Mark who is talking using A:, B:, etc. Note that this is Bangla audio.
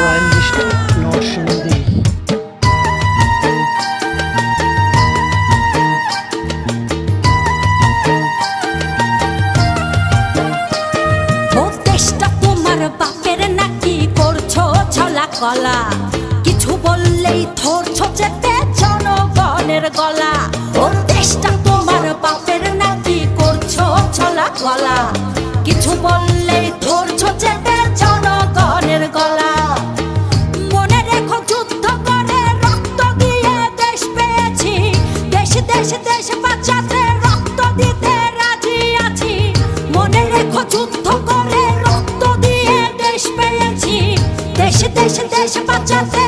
A: রয়্যাল নরসিংদী।
B: বাপের নাকি করছো ছলা কলা, কিছু বললেই ধরছো চেপে জনগণের গলা। ও দেশটা তোমার বাপের নাকি করছো ছলা কলা, কিছু বললেই ধরছো চেপে জনগণের গলা। মনে রেখো যুদ্ধ করে রক্ত দিয়ে দেশ পেয়েছি, দেশ দেশ দেশ বাঁচাতে রক্ত দিতে রাজি আছি। মনে রেখো যুদ্ধ করে দেশ দেশ দেশ বাঁচাতে